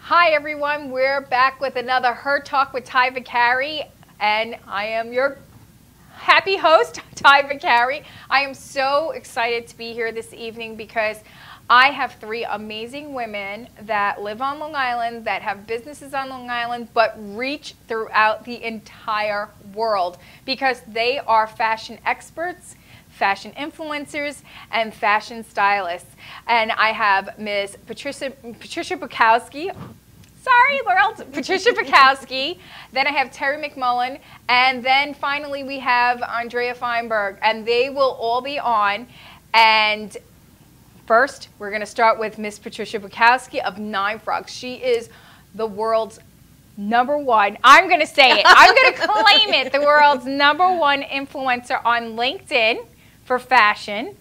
Hi everyone, we're back with another Her Talk with Ty Vicari, and I am your happy host, Ty Vicari. I am so excited to be here this evening because I have three amazing women that live on Long Island, that have businesses on Long Island, but reach throughout the entire world because they are fashion experts, fashion influencers, and fashion stylists. And I have Ms. Patricia Bokowski. Sorry, world. Patricia Bokowski. Then I have Terry McMullen. And then finally we have Andrea Feinberg. And they will all be on. And first, we're going to start with Ms. Patricia Bokowski of 9 Frogs. She is the world's #1. I'm going to say it. I'm going to claim it. The world's #1 influencer on LinkedIn for fashion.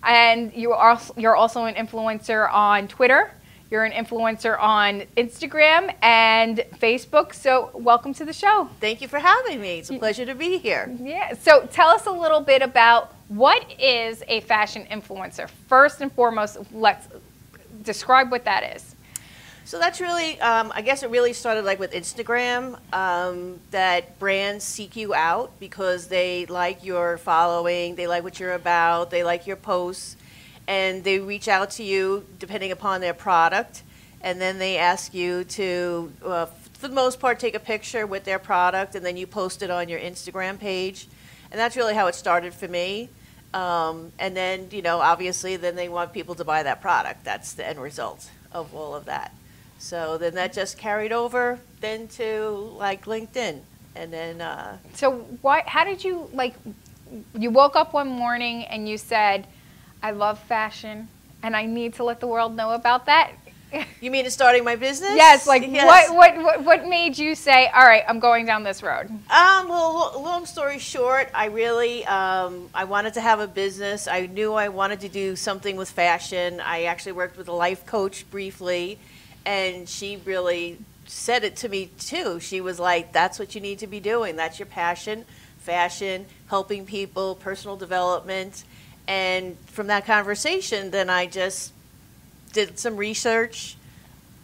And you're also an influencer on Twitter. You're an influencer on Instagram and Facebook. So welcome to the show. Thank you for having me. It's a pleasure to be here. Yeah. So tell us a little bit about what is a fashion influencer. First and foremost, let's describe what that is. So that's really, I guess it really started like with Instagram, that brands seek you out because they like your following, they like what you're about, they like your posts, and they reach out to you depending upon their product, and then they ask you to, for the most part, take a picture with their product, and then you post it on your Instagram page, and that's really how it started for me. And then, you know, obviously, then they want people to buy that product. That's the end result of all of that. So then that just carried over then to like LinkedIn, and then. So how did you you woke up one morning and you said, I love fashion and I need to let the world know about that? You mean in starting my business? Yes. Yes. What made you say, all right, I'm going down this road? Well, long story short, I really, I wanted to have a business. I knew I wanted to do something with fashion. I actually worked with a life coach briefly. And she really said it to me too. She was like, that's what you need to be doing. That's your passion, fashion, helping people, personal development. And from that conversation, then I just did some research,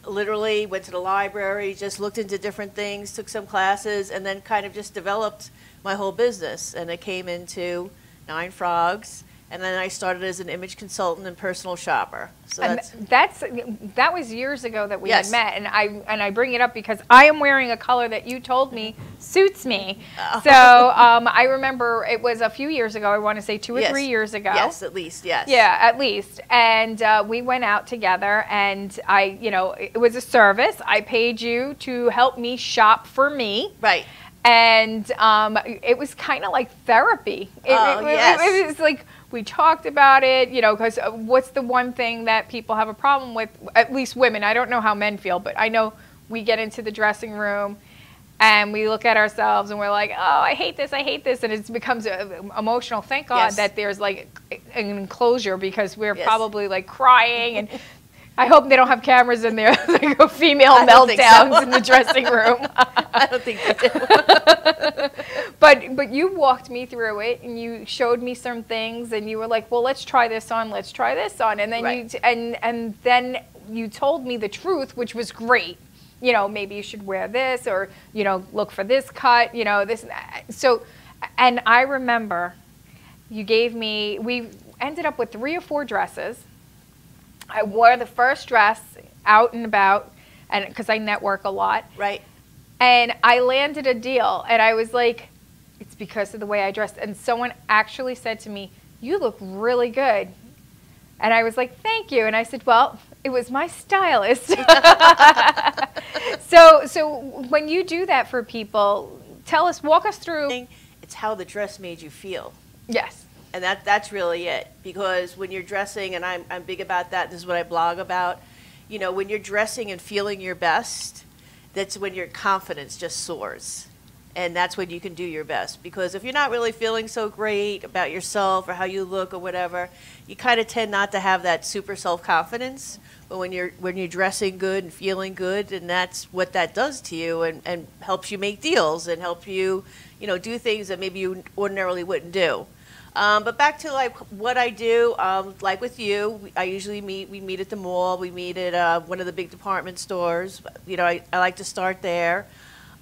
literally went to the library, just looked into different things, took some classes, and then kind of just developed my whole business. And it came into 9 Frogs. And then I started as an image consultant and personal shopper. So that was years ago that we had met, and I bring it up because I am wearing a color that you told me suits me. Oh. So I remember it was a few years ago. I want to say 2 or 3 years ago. Yes, at least. Yes. Yeah, at least. And we went out together, and it was a service. I paid you to help me shop for me. Right. And it was kind of like therapy. It was like. We talked about it, because what's the one thing that people have a problem with, at least women. I don't know how men feel, but I know we get into the dressing room and we look at ourselves and we're like, oh, I hate this, and it becomes emotional. Thank God that there's like an enclosure because we're probably like crying, and I hope they don't have cameras in there, like female meltdowns in the dressing room. I don't think they do. But you walked me through it, and you showed me some things, and you were like, well, let's try this on, and then and then you told me the truth, which was great. Maybe you should wear this, or look for this cut, this and that. So, and I remember you gave me. We ended up with 3 or 4 dresses. I wore the first dress out and about, and because I network a lot. Right. And I landed a deal, and I was like, it's because of the way I dressed. And someone actually said to me, you look really good. And I was like, thank you. And I said, well, it was my stylist. So when you do that for people, walk us through. It's how the dress made you feel. Yes. And that's really it. Because when you're dressing, and I'm big about that, this is what I blog about, when you're dressing and feeling your best, that's when your confidence just soars. And that's when you can do your best. Because if you're not really feeling so great about yourself or how you look or whatever, you kind of tend not to have that super self-confidence. But when you're dressing good and feeling good, and that's what that does to you, and helps you make deals and help you, do things that maybe you ordinarily wouldn't do. But back to like what I do, like with you, I usually we meet at the mall, we meet at one of the big department stores. You know, I like to start there.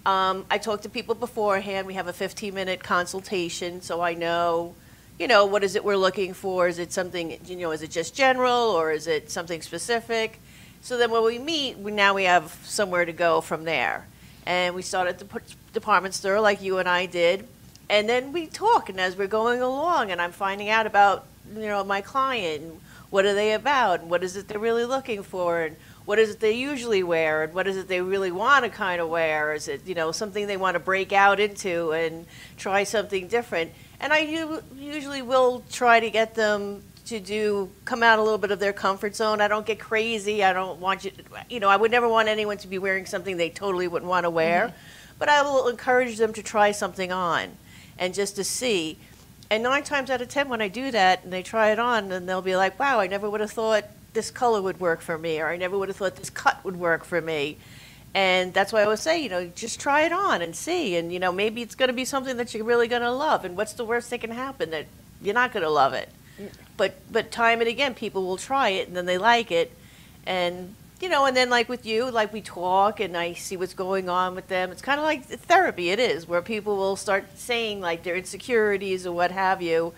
I talk to people beforehand. We have a 15-minute consultation, so I know, you know, what is it we're looking for? Is it something, you know, is it just general or is it something specific? So then when we meet, now we have somewhere to go from there. And we start at the department store like you and I did. And then we talk, and as we're going along, and I'm finding out about, you know, my client, and what are they about, and what is it they're really looking for, and what is it they usually wear, and what is it they really want to kind of wear? Is it, you know, something they want to break out into and try something different? And I usually will try to get them to come out a little bit of their comfort zone. I don't get crazy. I don't want you know, I would never want anyone to be wearing something they totally wouldn't want to wear. Mm-hmm. But I will encourage them to try something on and just to see. And 9 times out of 10 when I do that and they try it on, then they'll be like, wow, I never would have thought this color would work for me, or I never would have thought this cut would work for me. And that's why I always say, you know, just try it on and see. And, you know, maybe it's going to be something that you're really going to love. And what's the worst that can happen? That you're not going to love it. But time and again, people will try it, and then they like it. And, you know, and then like with you, like we talk, and I see what's going on with them. It's kind of like therapy, it is, where people will start saying, like, their insecurities or what have you.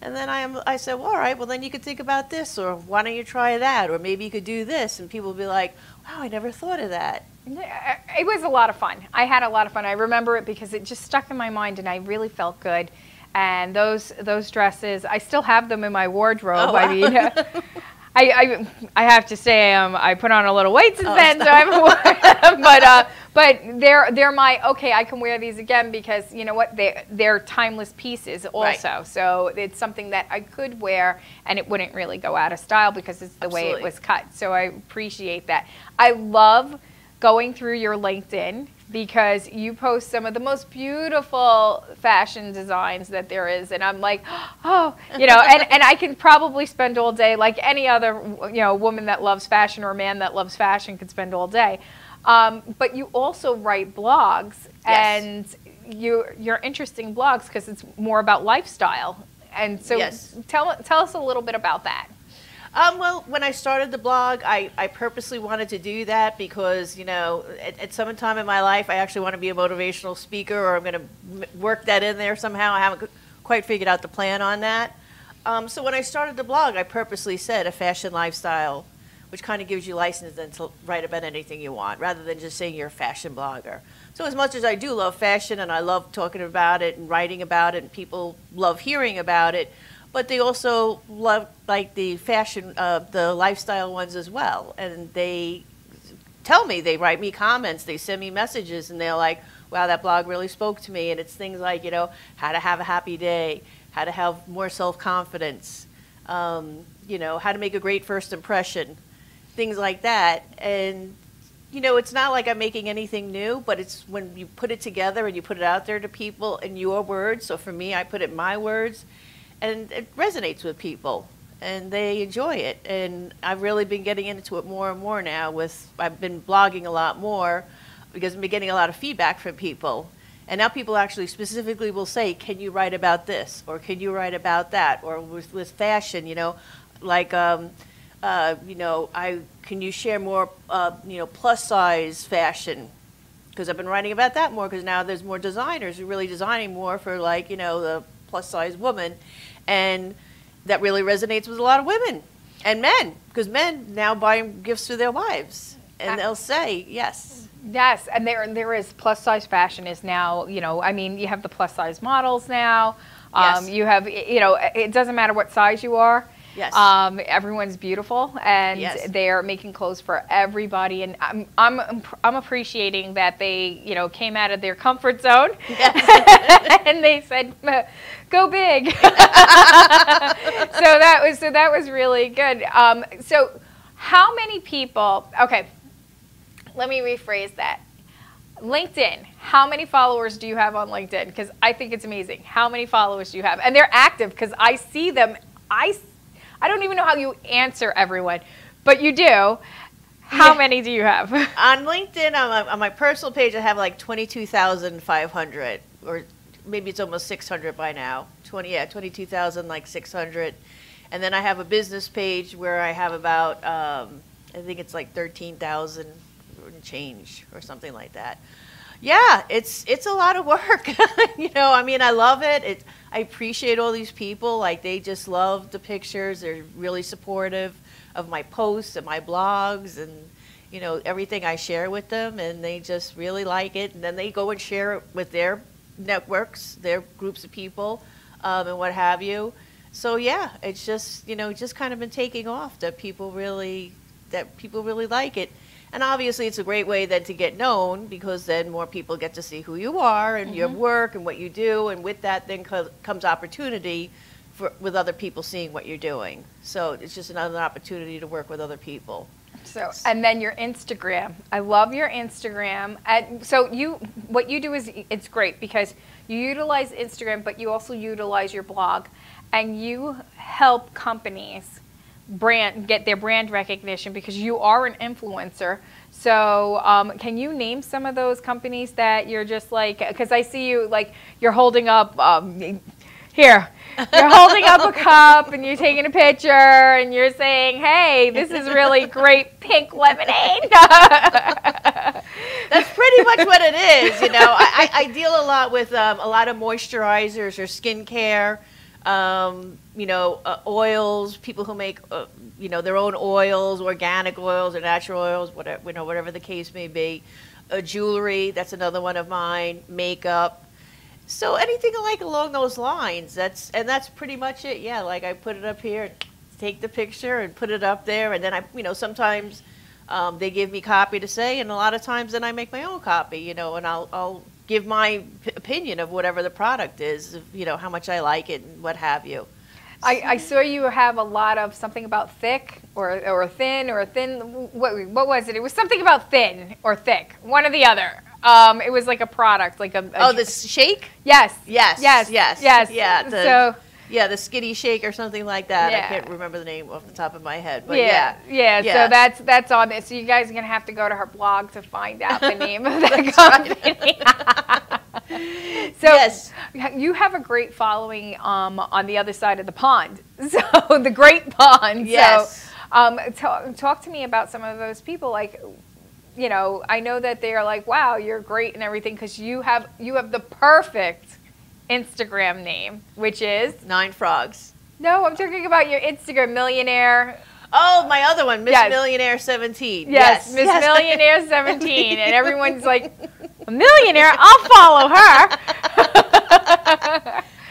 And then I said, well, all right, well, then you could think about this, or why don't you try that, or maybe you could do this. And people will be like, wow, I never thought of that. It was a lot of fun. I had a lot of fun. I remember it because it just stuck in my mind, and I really felt good. And those dresses, I still have them in my wardrobe. Oh, wow. I mean, I have to say, I put on a little weight since then, so I haven't worn them. But they're my, okay, I can wear these again because, you know what, they're timeless pieces also. Right. So it's something that I could wear and it wouldn't really go out of style because it's the way it was cut. So I appreciate that. I love going through your LinkedIn because you post some of the most beautiful fashion designs that there is. And I'm like, oh, you know, and I can probably spend all day like any other, you know, woman that loves fashion or man that loves fashion could spend all day. But you also write blogs, yes. And you're interesting blogs because it's more about lifestyle. And so yes. Tell us a little bit about that. Well, when I started the blog, I purposely wanted to do that because, you know, at some time in my life, I actually want to be a motivational speaker, or I'm going to work that in there somehow. I haven't quite figured out the plan on that. So when I started the blog, I purposely said a fashion lifestyle, which kind of gives you license then to write about anything you want, rather than just saying you're a fashion blogger. So as much as I do love fashion, and I love talking about it and writing about it, and people love hearing about it, but they also love like the fashion, the lifestyle ones as well. And they tell me, they write me comments, they send me messages, and they're like, wow, that blog really spoke to me. And it's things like, you know, how to have a happy day, how to have more self-confidence, you know, how to make a great first impression, things like that. And, you know, it's not like I'm making anything new, but it's when you put it together and you put it out there to people in your words. So for me, I put it in my words. And it resonates with people, and they enjoy it. And I've really been getting into it more and more now. I've been blogging a lot more because I've been getting a lot of feedback from people. And now people actually specifically will say, can you write about this? Or can you write about that? Or with fashion, you know, like, you know, can you share more, you know, plus size fashion? Because I've been writing about that more because now there's more designers who are really designing more for, like, you know, the plus size woman. And that really resonates with a lot of women and men, because men now buy gifts for their wives, and they'll say yes. Yes, and there is plus size fashion is now, you know, I mean, you have the plus size models now. Yes. You have, you know, it doesn't matter what size you are. Yes. Everyone's beautiful, and yes. They're making clothes for everybody. And I'm appreciating that they, you know, came out of their comfort zone, yes. And they said, "Go big." So that was really good. So how many people? Okay, let me rephrase that. LinkedIn. How many followers do you have on LinkedIn? Because I think it's amazing. How many followers do you have? And they're active because I see them. I don't even know how you answer everyone, but you do. How many do you have? On LinkedIn, on my personal page, I have like 22,500. Or maybe it's almost 600 by now. 22,000, like 600. And then I have a business page where I have about, I think it's like 13,000 and change or something like that. Yeah, it's a lot of work. You know, I mean, I love it. I appreciate all these people. Like, they just love the pictures. They're really supportive of my posts and my blogs and, you know, everything I share with them. And they just really like it. And then they go and share it with their networks, their groups of people, and what have you. So, yeah, it's just, you know, just kind of been taking off that people really like it. And obviously, it's a great way then to get known, because then more people get to see who you are and your work and what you do. And with that then comes opportunity with other people seeing what you're doing. So it's just another opportunity to work with other people. So, and then your Instagram. I love your Instagram. And so what you do is, it's great because you utilize Instagram, but you also utilize your blog, and you help companies get their brand recognition because you are an influencer. So can you name some of those companies that you're just like, because I see you like you're holding up here, you're holding up a cup and you're taking a picture and you're saying, hey, this is really great pink lemonade. That's pretty much what it is. You know, I deal a lot with a lot of moisturizers or skincare. You know, oils, people who make, you know, their own oils, organic oils or natural oils, whatever, you know, whatever the case may be. Jewelry, that's another one of mine. Makeup. So anything like along those lines. That's pretty much it. Yeah, like I put it up here, take the picture and put it up there, and then I, you know, sometimes they give me copy to say, and a lot of times then I make my own copy, you know, and I'll give my opinion of whatever the product is, you know, how much I like it and what have you. I saw you have a lot of something about thick or thin or thin. What was it? It was something about thin or thick, one or the other. It was like a product, like a this shake? Yes. Yes. Yes. Yes. Yes. Yeah. The skinny shake or something like that. Yeah. I can't remember the name off the top of my head, but yeah. So that's on it. So you guys are gonna have to go to her blog to find out the name of the company. So yes. You have a great following on the other side of the pond. So the Great Pond. Yes. So talk to me about some of those people. Like, you know, I know that they are like, wow, you're great and everything because you have the perfect Instagram name, which is 9 Frogs. No, I'm talking about your Instagram, Millionaire. Oh, my other one, Miss Millionaire 17. Yes, Miss Millionaire 17, and everyone's like, a millionaire? I'll follow her.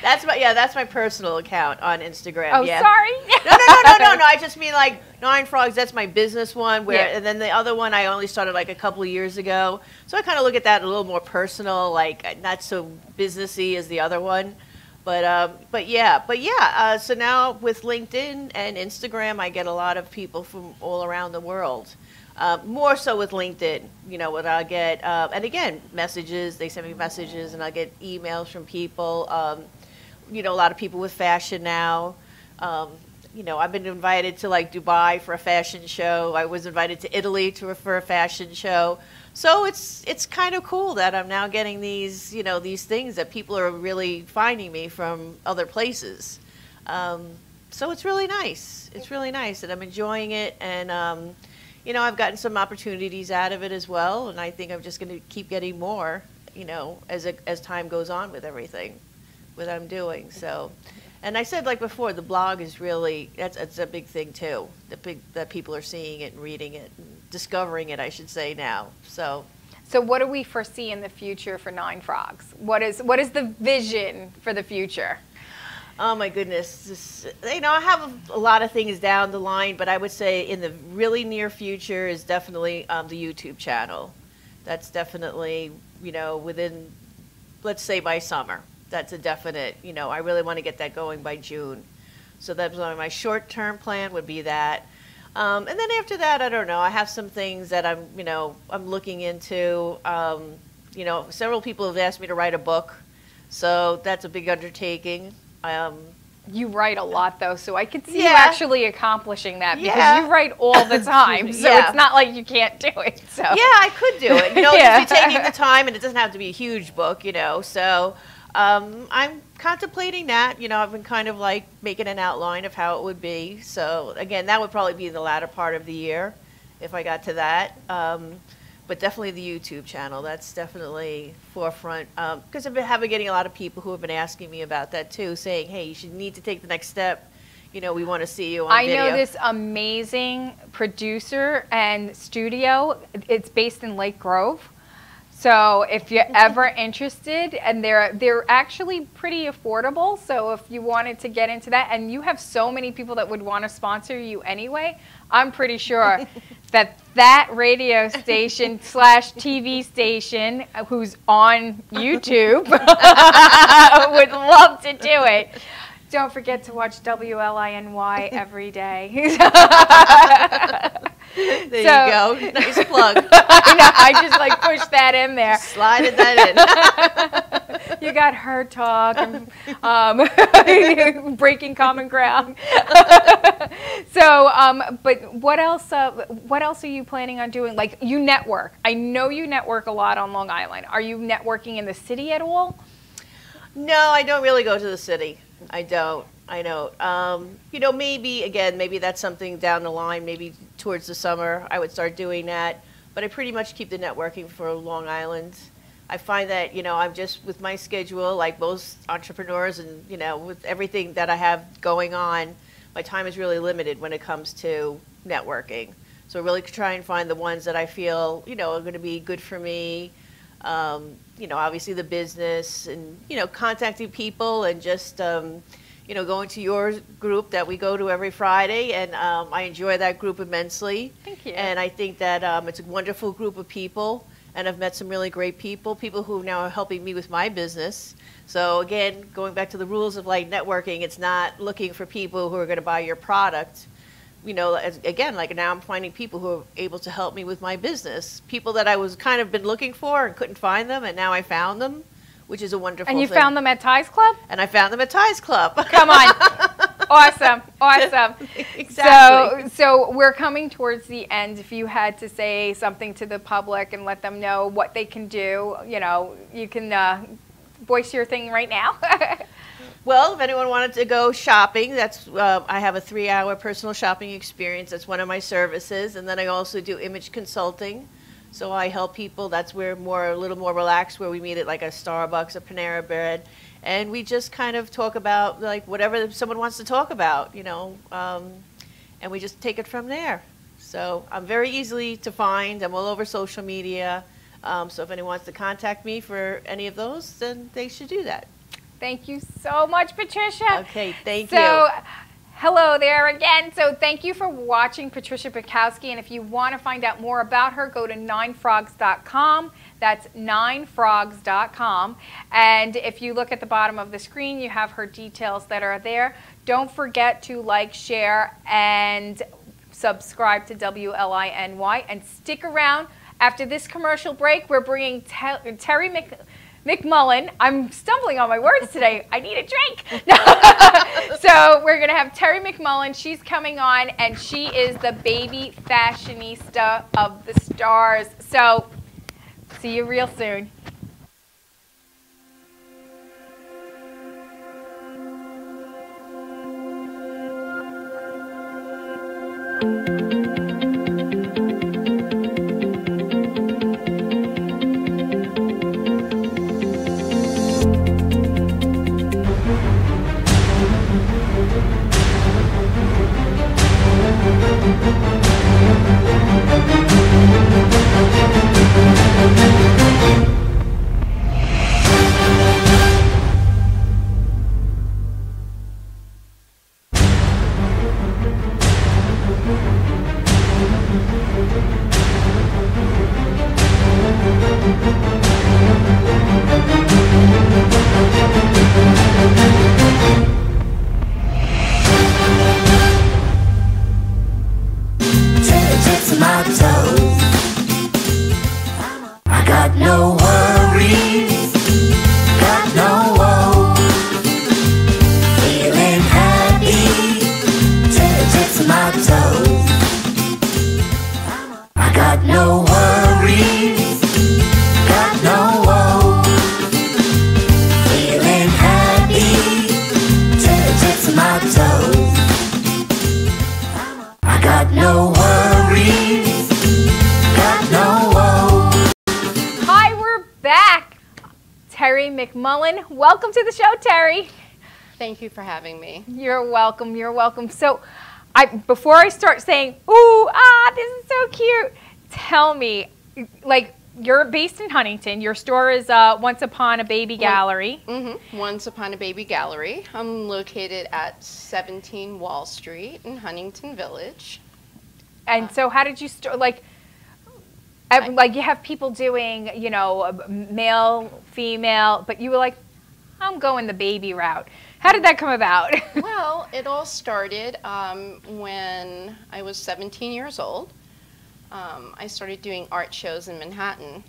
That's my personal account on Instagram. Oh, yeah. Sorry. No. I just mean like 9 Frogs. That's my business one. And then the other one I only started like a couple of years ago. So I kind of look at that a little more personal, like not so businessy as the other one. But yeah. So now with LinkedIn and Instagram, I get a lot of people from all around the world. More so with LinkedIn, you know, what I'll get, and again, messages. They send me messages, and I get emails from people. You know, a lot of people with fashion now. You know, I've been invited to like Dubai for a fashion show. I was invited to Italy for a fashion show. So it's kind of cool that I'm now getting these, you know, these things that people are really finding me from other places. So it's really nice. It's really nice, and I'm enjoying it. And you know, I've gotten some opportunities out of it as well, and I think I'm just going to keep getting more, you know, as time goes on with everything, what I'm doing. So, and I said like before, the blog is really it's a big thing too. That people are seeing it and reading it, and discovering it, I should say now. So what do we foresee in the future for 9 Frogs? What is the vision for the future? Oh my goodness, you know, I have a lot of things down the line, but I would say in the really near future is definitely the YouTube channel. That's definitely, you know, within, let's say by summer. That's a definite, you know, I really want to get that going by June. So that's my short-term plan would be that. And then after that, I don't know, I have some things that I'm looking into. You know, several people have asked me to write a book, so that's a big undertaking. You write a lot, though, so I could see you actually accomplishing that because you write all the time, so it's not like you can't do it. So. Yeah, I could do it. You know, just be taking the time, and it doesn't have to be a huge book, you know. So, I'm contemplating that. You know, I've been kind of like making an outline of how it would be. So again, that would probably be the latter part of the year if I got to that. But definitely the YouTube channel. That's definitely forefront. Because I've been getting a lot of people who have been asking me about that too, saying, hey, you need to take the next step. You know, we want to see you on video. I know this amazing producer and studio. It's based in Lake Grove. So if you're ever interested, and they're actually pretty affordable. So if you wanted to get into that, and you have so many people that would want to sponsor you anyway, I'm pretty sure that radio station / TV station who's on YouTube would love to do it. Don't forget to watch WLINY every day. There you go. Nice plug. I know. I just like pushed that in there. Slided that in. You got Her Talk and Breaking Common Ground. So, but what else? What else are you planning on doing? Like, you network. I know you network a lot on Long Island. Are you networking in the city at all? No, I don't really go to the city. I don't. You know, maybe that's something down the line, maybe towards the summer I would start doing that. But I pretty much keep the networking for Long Island. I find that, you know, I'm just with my schedule, like most entrepreneurs, and, you know, with everything that I have going on, my time is really limited when it comes to networking. So I really try and find the ones that I feel, you know, are going to be good for me. You know, obviously the business and, you know, contacting people and just, you know, going to your group that we go to every Friday. And I enjoy that group immensely. Thank you. And I think that it's a wonderful group of people. And I've met some really great people who now are helping me with my business. So again, going back to the rules of like networking, it's not looking for people who are going to buy your product. You know, again, like now I'm finding people who are able to help me with my business. People that I was kind of been looking for and couldn't find them, and now I found them, which is a wonderful thing. And you found them at Ties Club? And I found them at Ties Club. Come on. Awesome. Awesome. Exactly. So we're coming towards the end. If you had to say something to the public and let them know what they can do, you know, you can voice your thing right now. Well, if anyone wanted to go shopping, that's I have a 3-hour personal shopping experience. That's one of my services. And then I also do image consulting. So I help people. That's where a little more relaxed, where we meet at like a Starbucks, a Panera Bread. And we just kind of talk about like whatever someone wants to talk about, you know, and we just take it from there. So I'm very easily to find. I'm all over social media. So if anyone wants to contact me for any of those, then they should do that. Thank you so much, Patricia. Okay, thank you. So, hello there again. So thank you for watching Patricia Bokowski. And if you want to find out more about her, go to 9frogs.com. That's 9frogs.com. And if you look at the bottom of the screen, you have her details that are there. Don't forget to like, share, and subscribe to WLINY. And stick around. After this commercial break, we're bringing Terry McMullen. I'm stumbling on my words today. I need a drink. So we're going to have Terry McMullen. She's coming on, and she is the baby fashionista of the stars. So see you real soon. Feeling McMullen. Welcome to the show, Terry. Thank you for having me. You're welcome. You're welcome. So, before I start saying, "Ooh, this is so cute," tell me, like, you're based in Huntington. Your store is Once Upon a Baby Gallery. Once Upon a Baby Gallery. I'm located at 17 Wall Street in Huntington Village. And so, how did you start? Like you have people doing, you know, male, female, but you were like, I'm going the baby route. How did that come about? Well, it all started when I was 17 years old. I started doing art shows in Manhattan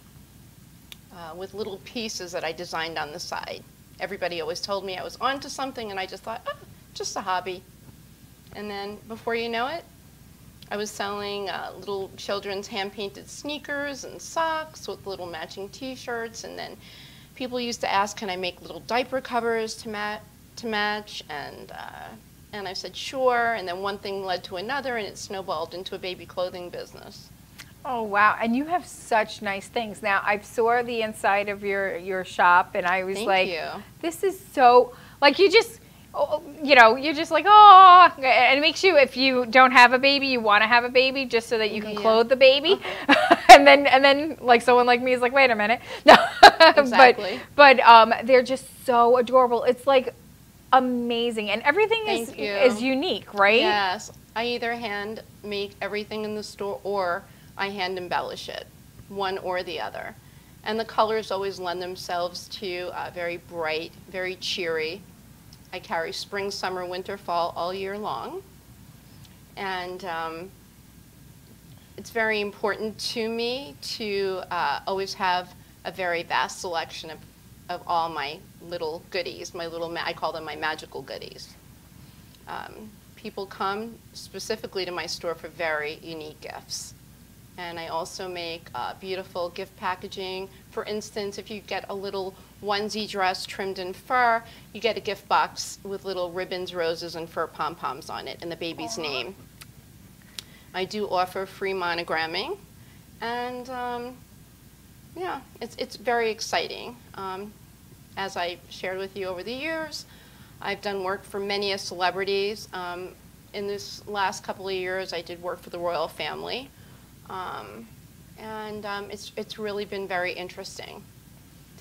with little pieces that I designed on the side. Everybody always told me I was onto something, and I just thought, oh, just a hobby. And then before you know it, I was selling little children's hand-painted sneakers and socks with little matching T-shirts, and then people used to ask, can I make little diaper covers to match, and I said sure, and then one thing led to another, and it snowballed into a baby clothing business. Oh wow! And you have such nice things. Now I saw the inside of your shop, and I was like, this is so, like, you just. You know, you're just like, oh, and it makes you, if you don't have a baby, you want to have a baby just so that you can clothe the baby. and then like someone like me is like, wait a minute. No. Exactly. But they're just so adorable. It's like amazing, and everything is unique, right? Yes. I either hand make everything in the store or I hand embellish it, one or the other. And the colors always lend themselves to very bright, very cheery. I carry spring, summer, winter, fall all year long. And it's very important to me to always have a very vast selection of all my little goodies, I call them my magical goodies. People come specifically to my store for very unique gifts. And I also make beautiful gift packaging. For instance, if you get a little onesie dress trimmed in fur, you get a gift box with little ribbons, roses, and fur pom-poms on it and the baby's name. I do offer free monogramming, and yeah, it's very exciting. As I shared with you over the years, I've done work for many celebrities. In this last couple of years, I did work for the royal family. It's really been very interesting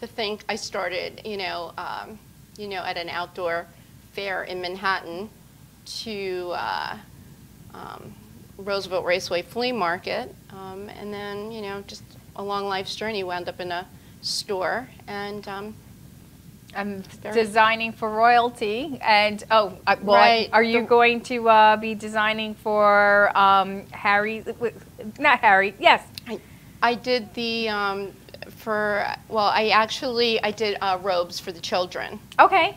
to think I started, you know, at an outdoor fair in Manhattan to Roosevelt Raceway Flea Market, and then, you know, just a long life's journey, wound up in a store, and I'm designing for royalty, and right. Are you going to be designing for Harry? Not Harry. Yes. I did the I did robes for the children. Okay.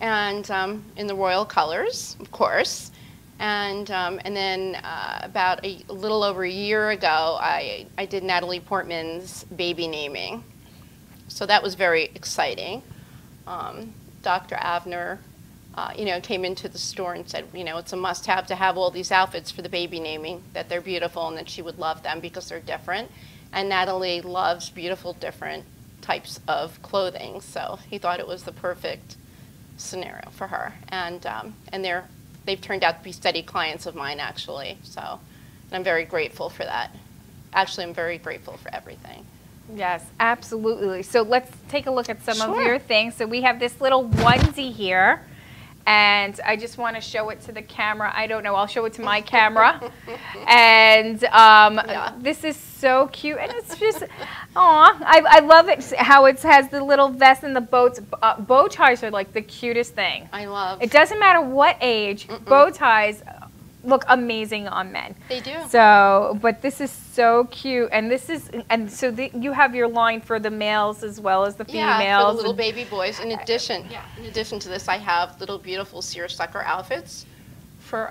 And in the royal colors, of course. And then about a little over a year ago, I did Natalie Portman's baby naming. So that was very exciting. Dr. Avner, you know, came into the store and said, you know, it's a must-have to have all these outfits for the baby naming, that they're beautiful and that she would love them because they're different. And Natalie loves beautiful, different types of clothing, so he thought it was the perfect scenario for her. And they've turned out to be steady clients of mine, actually. So, and I'm very grateful for that. Actually, I'm very grateful for everything. Yes, absolutely. So let's take a look at some of your things. So we have this little onesie here, and I just want to show it to the camera. I don't know, I'll show it to my camera. And this is so cute, and it's just, aw, I love it how it has the little vest and the bows. Bow ties are like the cutest thing. I love. It doesn't matter what age, bow ties look amazing on men. They do. So, but this is so cute, and this is, and so you have your line for the males as well as the females. Yeah, for the little baby boys. In addition to this, I have little beautiful seersucker outfits for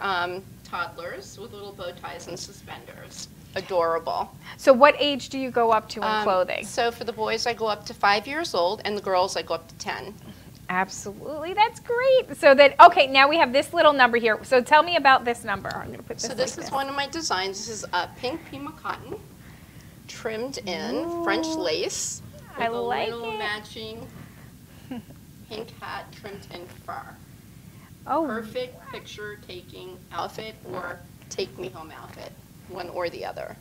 toddlers with little bow ties and suspenders. Adorable. So, what age do you go up to in clothing? So, for the boys, I go up to 5 years old, and the girls, I go up to 10. Absolutely, that's great. So that, okay, now we have this little number here. So tell me about this number. I'm going to put this. So this is one of my designs. This is pink Pima cotton, trimmed in French lace. I like little it. Matching pink hat trimmed in fur. Oh, Perfect picture-taking outfit or take-me-home outfit, one or the other.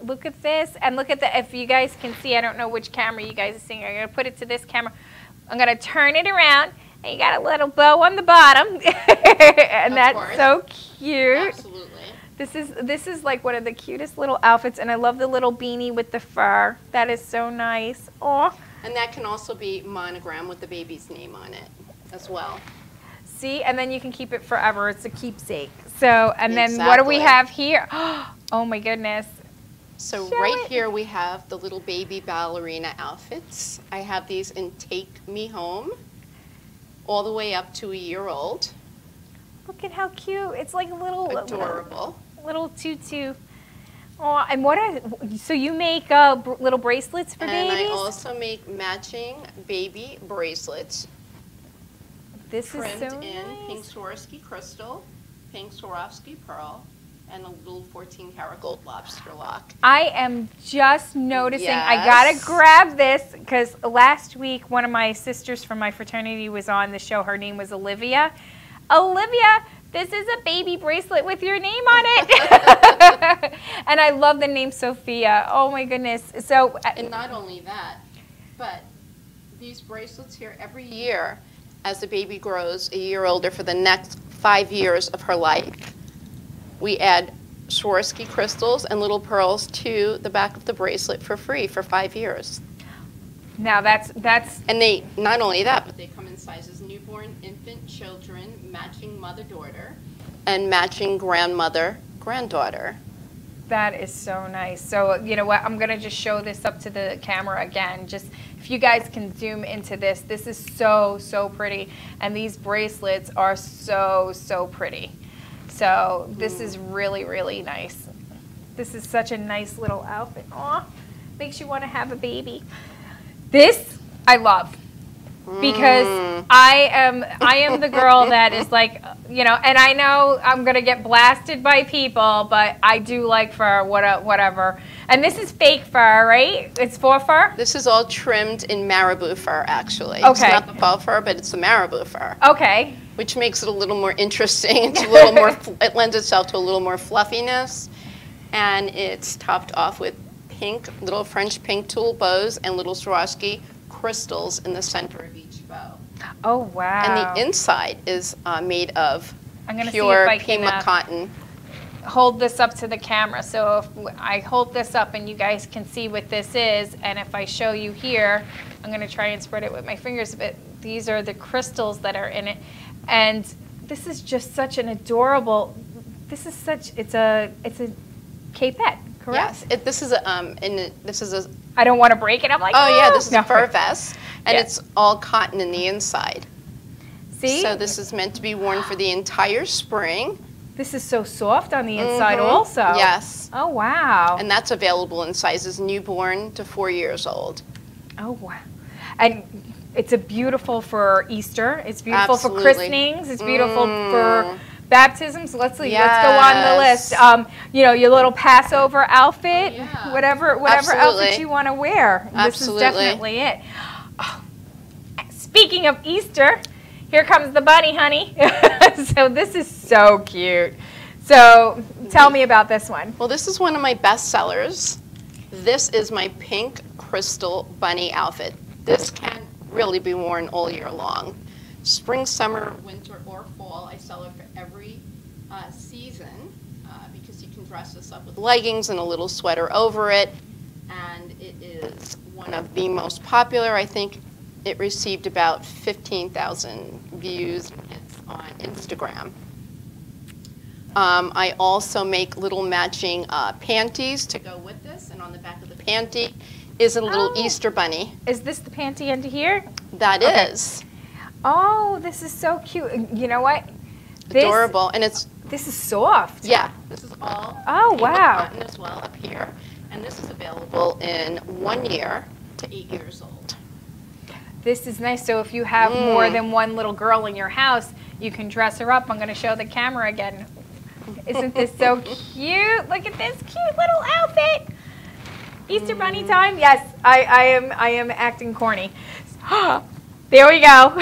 look at this. And look at the, if you guys can see, I don't know which camera you guys are seeing. I'm going to put it to this camera. I'm going to turn it around. And you got a little bow on the bottom. And that's so cute. Absolutely. This is like one of the cutest little outfits. And I love the little beanie with the fur. That is so nice. Oh. And that can also be monogram with the baby's name on it as well. See, and then you can keep it forever. It's a keepsake. So, and then what do we have here? Oh my goodness. So Show right it. here we have the little baby ballerina outfits. I have these in Take Me Home, all the way up to a year old. Look at how cute. It's like a little Adorable. Little tutu. Oh, and what are, so you make little bracelets for And babies? I also make matching baby bracelets. This is Trimmed so in nice. pink Swarovski crystal, pink Swarovski pearl, and a little 14-karat gold lobster lock. I am just noticing. I Yes. gotta grab this because last week one of my sisters from my fraternity was on the show. Her name was Olivia. Olivia, this is a baby bracelet with your name on it. And I love the name Sophia. Oh my goodness. So, And not only that, but these bracelets here every year, as the baby grows a year older for the next 5 years of her life, we add Swarovski crystals and little pearls to the back of the bracelet for free for 5 years. now that's And they, not only that, but they come in sizes newborn, infant, children, matching mother-daughter, and matching grandmother-granddaughter. that is so nice. So you know what? I'm gonna just show this up to the camera again. Just if you guys can zoom into this, this is so pretty, and these bracelets are so pretty. So this is really nice. This is such a nice little outfit. Aw, makes you want to have a baby. This I love. Because I am the girl that is like, you know, and I know I'm gonna get blasted by people, but I do like fur, whatever. And this is fake fur, right? It's faux fur. This is all trimmed in marabou fur, actually. Okay. It's not the faux fur, but it's the marabou fur. Okay. Which makes it a little more interesting. It's a little more, it lends itself to a little more fluffiness. And it's topped off with pink, little French pink tulle bows and little Swarovski crystals in the center of each bow. Oh wow. And the inside is made of I'm gonna see pure if I can Pima cotton. hold this up to the camera. So if I hold this up and you guys can see what this is, and if I show you here, I'm gonna try and spread it with my fingers a bit. These are the crystals that are in it. And this is just such an adorable, this is such, it's a capette, correct? Yes, this is a, I don't want to break it. I'm like, oh yeah, this is no. a fur vest, and Yeah. it's all cotton in the inside. See? So this is meant to be worn for the entire spring. This is so soft on the inside also. Yes. Oh, wow. And that's available in sizes newborn to 4 years old. Oh, wow. And it's a beautiful for Easter. It's beautiful for Absolutely. christenings. It's beautiful for baptisms. Let's see. Let's go on the Yes. list. You know, your little Passover outfit, Yeah. whatever Absolutely. outfit you want to wear. Absolutely. This is definitely it. Oh, speaking of Easter, here comes the bunny, honey. So this is so cute. So tell me about this one. Well, this is one of my best sellers. This is my pink crystal bunny outfit. This can really be worn all year long. Spring, summer, winter, or fall, I sell it for every season because you can dress this up with leggings and a little sweater over it. And it is one of the most popular. I think it received about 15,000 views on Instagram. I also make little matching panties to go with this, and on the back of the panty is a little Oh. Easter bunny. Is this the panty under here? That Okay. is Oh, this is so cute. You know what? adorable, and it's, This is soft. yeah, this is all Oh, Pima wow. cotton as well up here, and this is available in 1 year to 8 years old. This is nice. So if you have more than one little girl in your house, you can dress her up. I'm going to show the camera again. Isn't this so cute? Look at this cute little outfit. Easter bunny time. Yes, I am acting corny. There we go.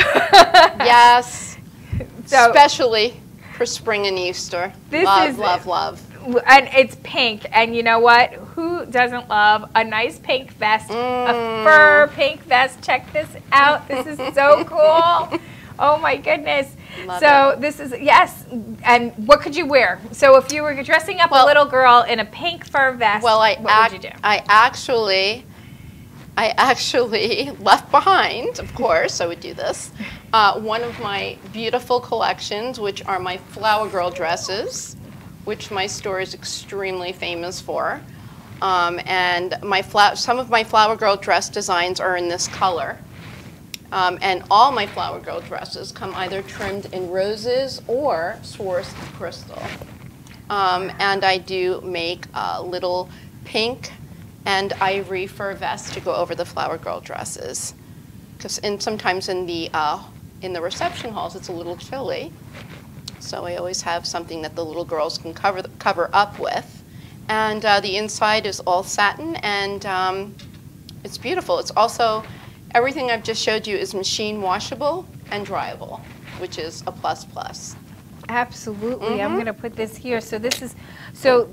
Yes. So, especially for spring and Easter. This love, is love, love. And it's pink, and you know what? Who doesn't love a nice pink vest, a fur pink vest? Check this out. This is so cool. Oh my goodness. Love so it. this is, yes, and what could you wear? So if you were dressing up a little girl in a pink fur vest, well, what would you do? I actually left behind, of course, I would do this, one of my beautiful collections, which are my Flower Girl dresses, which my store is extremely famous for. And some of my Flower Girl dress designs are in this color. And all my Flower Girl dresses come either trimmed in roses or Swarovski crystal. And I do make a little pink and ivory fur vest to go over the Flower Girl dresses. Because sometimes in the reception halls it's a little chilly. So I always have something that the little girls can cover up with. And the inside is all satin, and it's beautiful. It's also, everything I've just showed you is machine washable and dryable, which is a plus plus. Absolutely. I'm going to put this here. So this is, so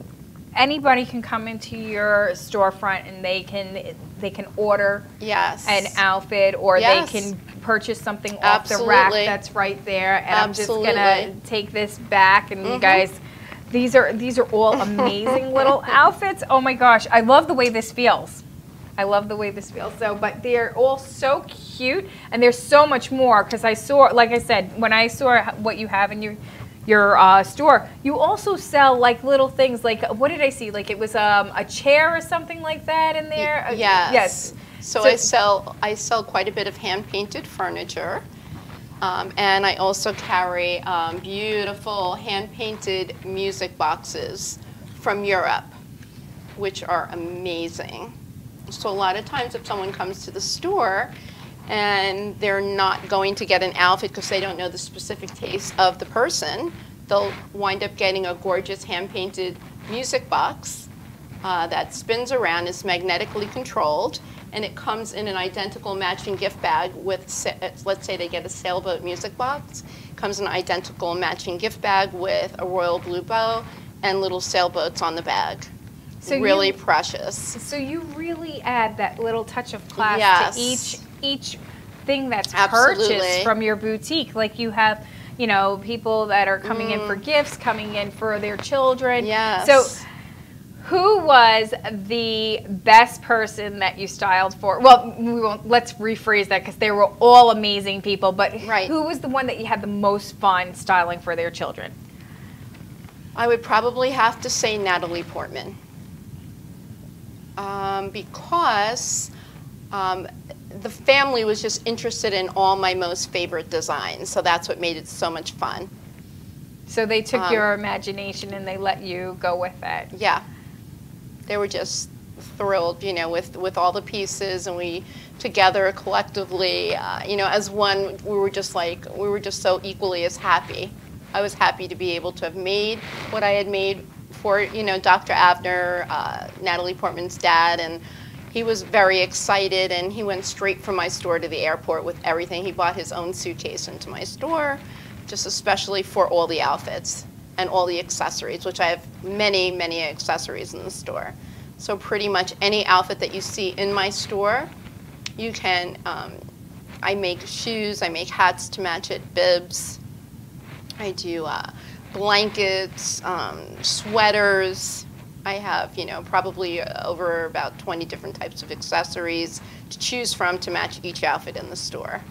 anybody can come into your storefront and they can order an outfit, or they can purchase something off the rack that's right there. And I'm just going to take this back, and you guys, these are all amazing little outfits. Oh my gosh, I love the way this feels. I love the way this feels. So, but they're all so cute, and there's so much more, because I saw, like I said, when I saw what you have in your store, you also sell like little things, like, what did I see? Like it was a chair or something like that in there? Yes. So I sell quite a bit of hand-painted furniture, and I also carry beautiful hand-painted music boxes from Europe, which are amazing. So a lot of times if someone comes to the store and they're not going to get an outfit because they don't know the specific taste of the person, they'll wind up getting a gorgeous hand-painted music box that spins around, is magnetically controlled, and it comes in an identical matching gift bag with, let's say they get a sailboat music box, it comes in an identical matching gift bag with a royal blue bow and little sailboats on the bag. So really precious. So you really add that little touch of class to each thing that's purchased from your boutique. Like you have, you know, people that are coming in for gifts, coming in for their children. Yes. So who was the best person that you styled for? Well, let's rephrase that, because they were all amazing people, but who was the one that you had the most fun styling for their children? I would probably have to say Natalie Portman. Because the family was just interested in all my most favorite designs, so that's what made it so much fun. So they took your imagination and they let you go with it. Yeah, they were just thrilled, you know, with all the pieces, and we together collectively, you know, as one, we were just so equally as happy. I was happy to be able to have made what I had made for, you know, Dr. Avner, Natalie Portman's dad, and he was very excited, and he went straight from my store to the airport with everything. He bought his own suitcase into my store, just especially for all the outfits and all the accessories, which I have many, many accessories in the store. So pretty much any outfit that you see in my store, you can, I make shoes, I make hats to match it, bibs, I do blankets, sweaters. I have, you know, probably over about 20 different types of accessories to choose from to match each outfit in the store.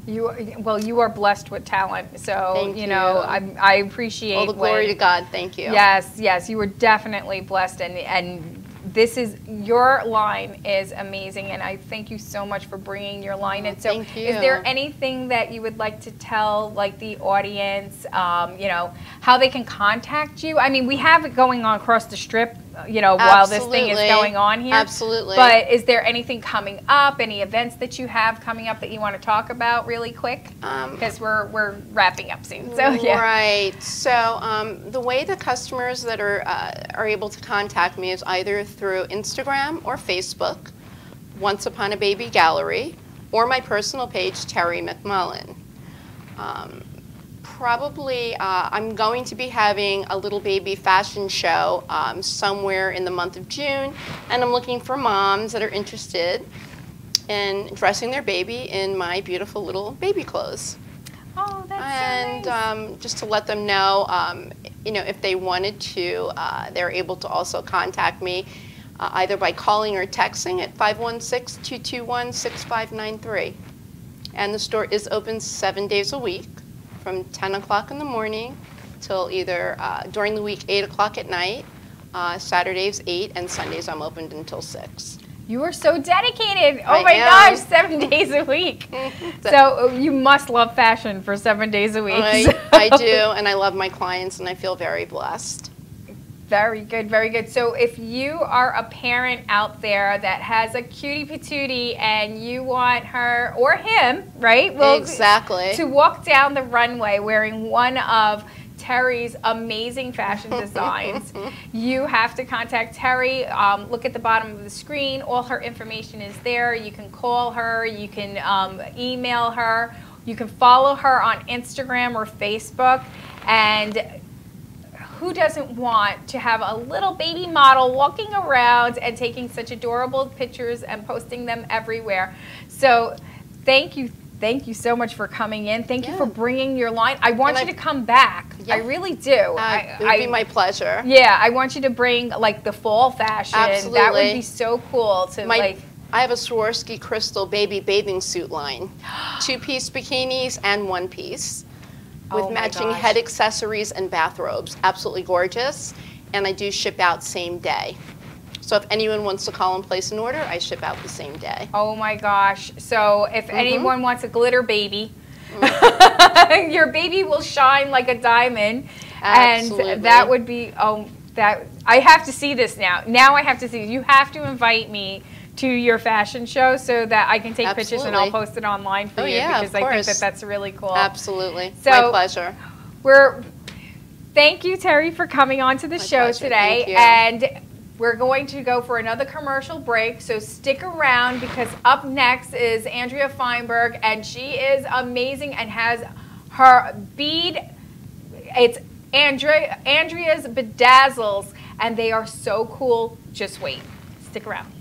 You are blessed with talent, so you know I appreciate. All the glory to God. Thank you. Yes, you were definitely blessed, and this is, your line is amazing, and I thank you so much for bringing your line in. So thank you. Is there anything that you would like to tell, like, the audience, you know, how they can contact you? I mean, we have it going on across the strip, you know, while this thing is going on here. Absolutely. But is there anything coming up, any events that you have coming up that you want to talk about really quick? Because we're wrapping up soon. So yeah. Right. So the way the customers that are able to contact me is either through Instagram or Facebook, Once Upon a Baby Gallery, or my personal page, Terry McMullen. Probably, I'm going to be having a little baby fashion show somewhere in the month of June, and I'm looking for moms that are interested in dressing their baby in my beautiful little baby clothes. Oh, that's and so nice. Just to let them know, you know, if they wanted to, they're able to also contact me either by calling or texting at 516-221-6593. And the store is open 7 days a week, from 10 o'clock in the morning till either during the week 8 o'clock at night, Saturdays 8, and Sundays I'm open until 6. You are so dedicated. Oh I my am. gosh, 7 days a week. So you must love fashion for 7 days a week. I do, and I love my clients, and I feel very blessed. Very good, very good. So if you are a parent out there that has a cutie patootie and you want her or him, right? Well, exactly. To walk down the runway wearing one of Terry's amazing fashion designs, you have to contact Terry. Look at the bottom of the screen. All her information is there. You can call her. You can email her. You can follow her on Instagram or Facebook. And who doesn't want to have a little baby model walking around and taking such adorable pictures and posting them everywhere? So thank you so much for coming in. Thank you for bringing your line. I want you to come back. Yeah. I really do. It would be my pleasure. Yeah, I want you to bring like the fall fashion. Absolutely. That would be so cool to I have a Swarovski crystal baby bathing suit line. 2-piece bikinis and 1-piece. With matching head accessories and bathrobes. Absolutely gorgeous. And I do ship out same day. So if anyone wants to call and place an order, I ship out the same day. Oh my gosh. So if anyone wants a glitter baby, your baby will shine like a diamond. Absolutely. And that would be, that I have to see this now. Now I have to see. You have to invite me to your fashion show so that I can take pictures and I'll post it online for you because I think that that's really cool. Absolutely. So my pleasure. Thank you, Terry, for coming on to the show today. And we're going to go for another commercial break, so stick around because up next is Andrea Feinberg, and she is amazing and has her it's Andrea's Beadazzles, and they are so cool. Just wait. Stick around.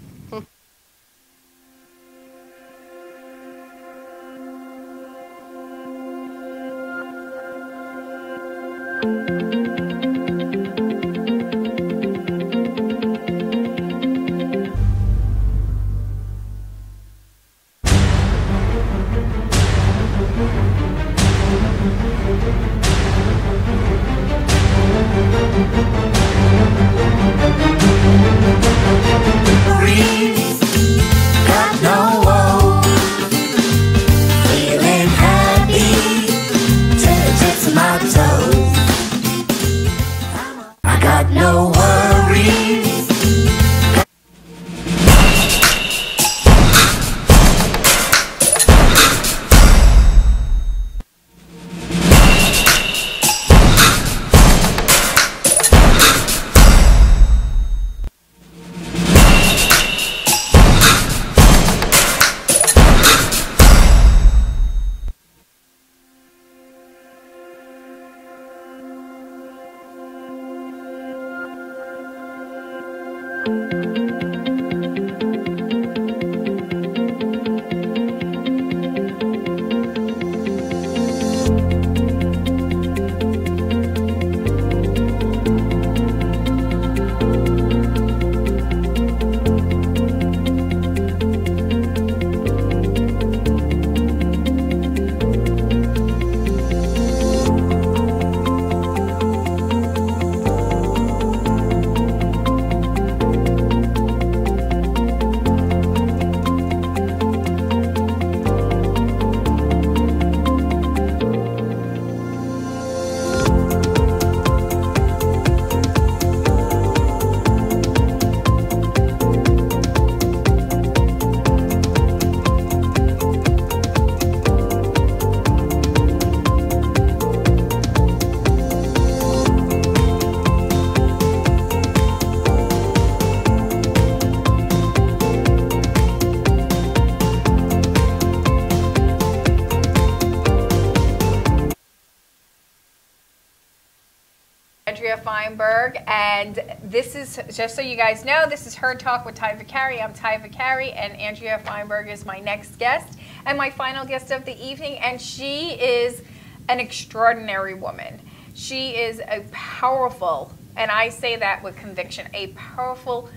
Andrea Feinberg, and this is, just so you guys know, this is Her Talk with Ty Vicari. I'm Ty Vicari, and Andrea Feinberg is my next guest and my final guest of the evening, and she is an extraordinary woman. She is a powerful, and I say that with conviction, a powerful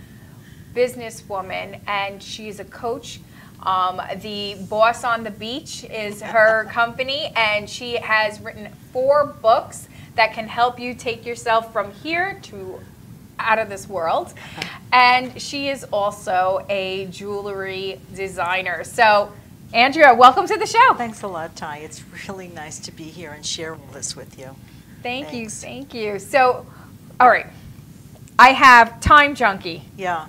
businesswoman, and she's a coach. The Boss on the Beach is her company, and she has written 4 books that can help you take yourself from here to out of this world. And she is also a jewelry designer. So, Andrea, welcome to the show. Thanks a lot, Ty. It's really nice to be here and share all this with you. Thank you, thank you. So, all right, I have Time Junkie. Yeah.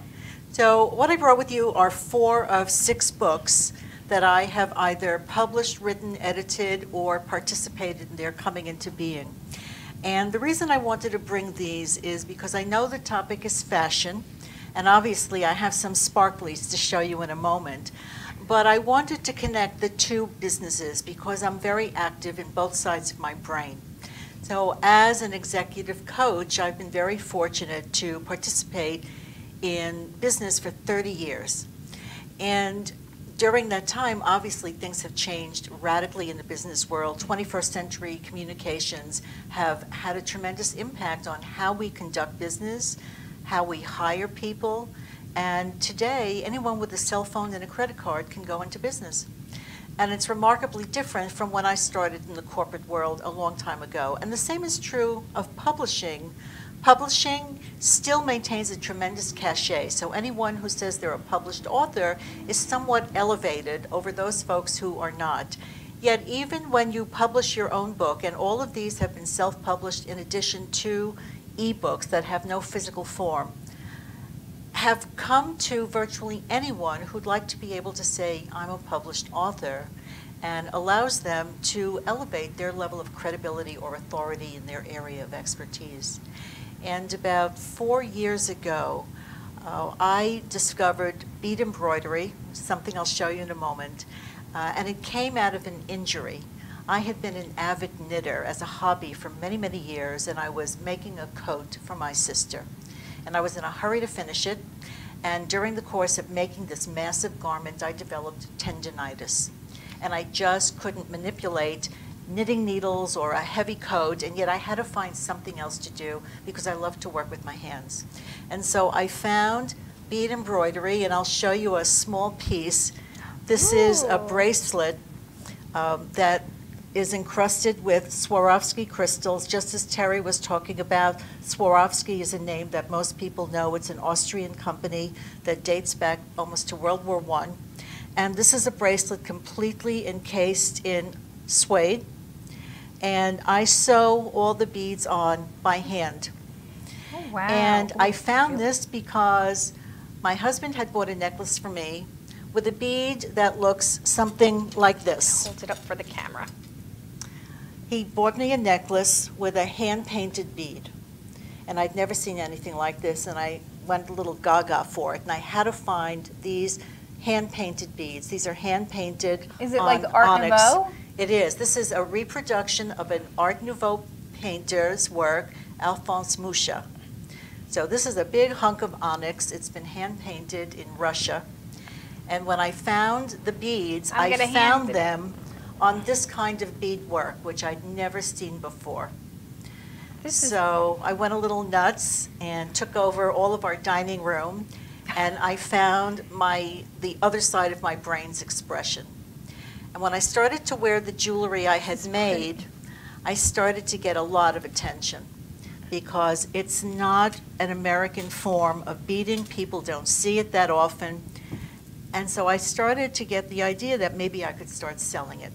So what I brought with you are 4 of 6 books that I have either published, written, edited, or participated in their coming into being. And the reason I wanted to bring these is because I know the topic is fashion, and obviously I have some sparklies to show you in a moment. But I wanted to connect the 2 businesses because I'm very active in both sides of my brain. So as an executive coach, I've been very fortunate to participate in business for 30 years. And during that time, obviously, things have changed radically in the business world. 21st century communications have had a tremendous impact on how we conduct business, how we hire people, and today, anyone with a cell phone and a credit card can go into business. And it's remarkably different from when I started in the corporate world a long time ago. And the same is true of publishing. Publishing still maintains a tremendous cachet, so anyone who says they're a published author is somewhat elevated over those folks who are not. Yet even when you publish your own book, and all of these have been self-published in addition to ebooks that have no physical form, have come to virtually anyone who'd like to be able to say, I'm a published author, and allows them to elevate their level of credibility or authority in their area of expertise. And about 4 years ago, I discovered bead embroidery, something I'll show you in a moment, and it came out of an injury. I had been an avid knitter as a hobby for many, many years, and I was making a coat for my sister. And I was in a hurry to finish it, and during the course of making this massive garment, I developed tendinitis. And I just couldn't manipulate knitting needles or a heavy coat, and yet I had to find something else to do because I love to work with my hands. And so I found bead embroidery, and I'll show you a small piece. This is a bracelet that is encrusted with Swarovski crystals. Just as Terry was talking about, Swarovski is a name that most people know. It's an Austrian company that dates back almost to World War I. And this is a bracelet completely encased in suede, and I sew all the beads on by hand. Oh, wow. And I found this because my husband had bought a necklace for me with a bead that looks something like this. Hold it up for the camera. He bought me a necklace with a hand-painted bead, and I'd never seen anything like this, and I went a little gaga for it, and I had to find these hand-painted beads. These are hand-painted. Is it on like Art onyx. Nouveau? It is. This is a reproduction of an Art Nouveau painter's work, Alphonse Mucha. So this is a big hunk of onyx. It's been hand-painted in Russia. And when I found the beads, I found them on this kind of beadwork, which I'd never seen before. So I went a little nuts and took over all of our dining room, and I found the other side of my brain's expression. And when I started to wear the jewelry I had made, I started to get a lot of attention because it's not an American form of beading. People don't see it that often. And so I started to get the idea that maybe I could start selling it.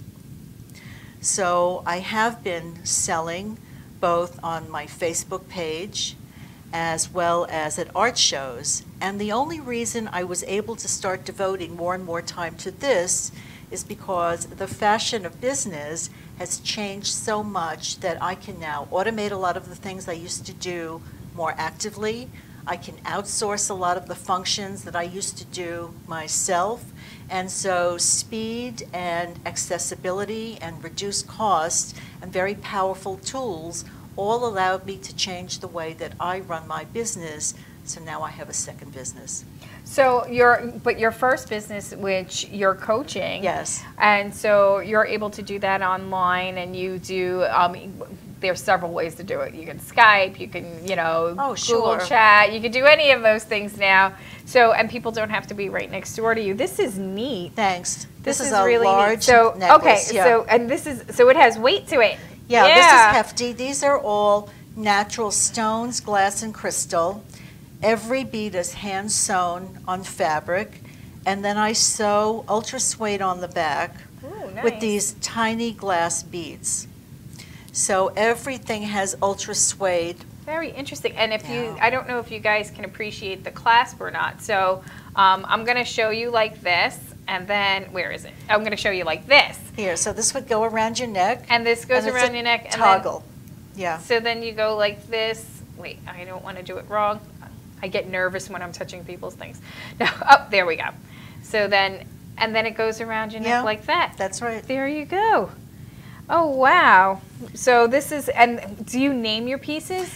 So I have been selling both on my Facebook page as well as at art shows. And the only reason I was able to start devoting more and more time to this is because the fashion of business has changed so much that I can now automate a lot of the things I used to do more actively. I can outsource a lot of the functions that I used to do myself. And so speed and accessibility and reduced cost and very powerful tools all allowed me to change the way that I run my business. So now I have a second business. So but your first business, which you're coaching. Yes. And so you're able to do that online, and you do, there's several ways to do it. You can Skype, you can, Google sure. Chat, you can do any of those things now. So, and people don't have to be right next door to you. This is neat. Thanks. This is a really large neat. So, necklace. okay, Yeah. so it has weight to it. Yeah, this is hefty. These are all natural stones, glass, and crystal. Every bead is hand sewn on fabric, and then I sew ultra suede on the back. Ooh, nice. With these tiny glass beads. So everything has ultra suede. Very interesting. And if Yeah. I don't know if you guys can appreciate the clasp or not. So I'm going to show you like this, and then, where is it? I'm going to show you like this. Here, so this would go around your neck. And this goes and it's around a your neck. And toggle. Yeah. So then you go like this. Wait, I don't want to do it wrong. I get nervous when I'm touching people's things. No, there we go. So then, and then it goes around your neck like that. That's right. There you go. Oh, wow. So this is, and do you name your pieces?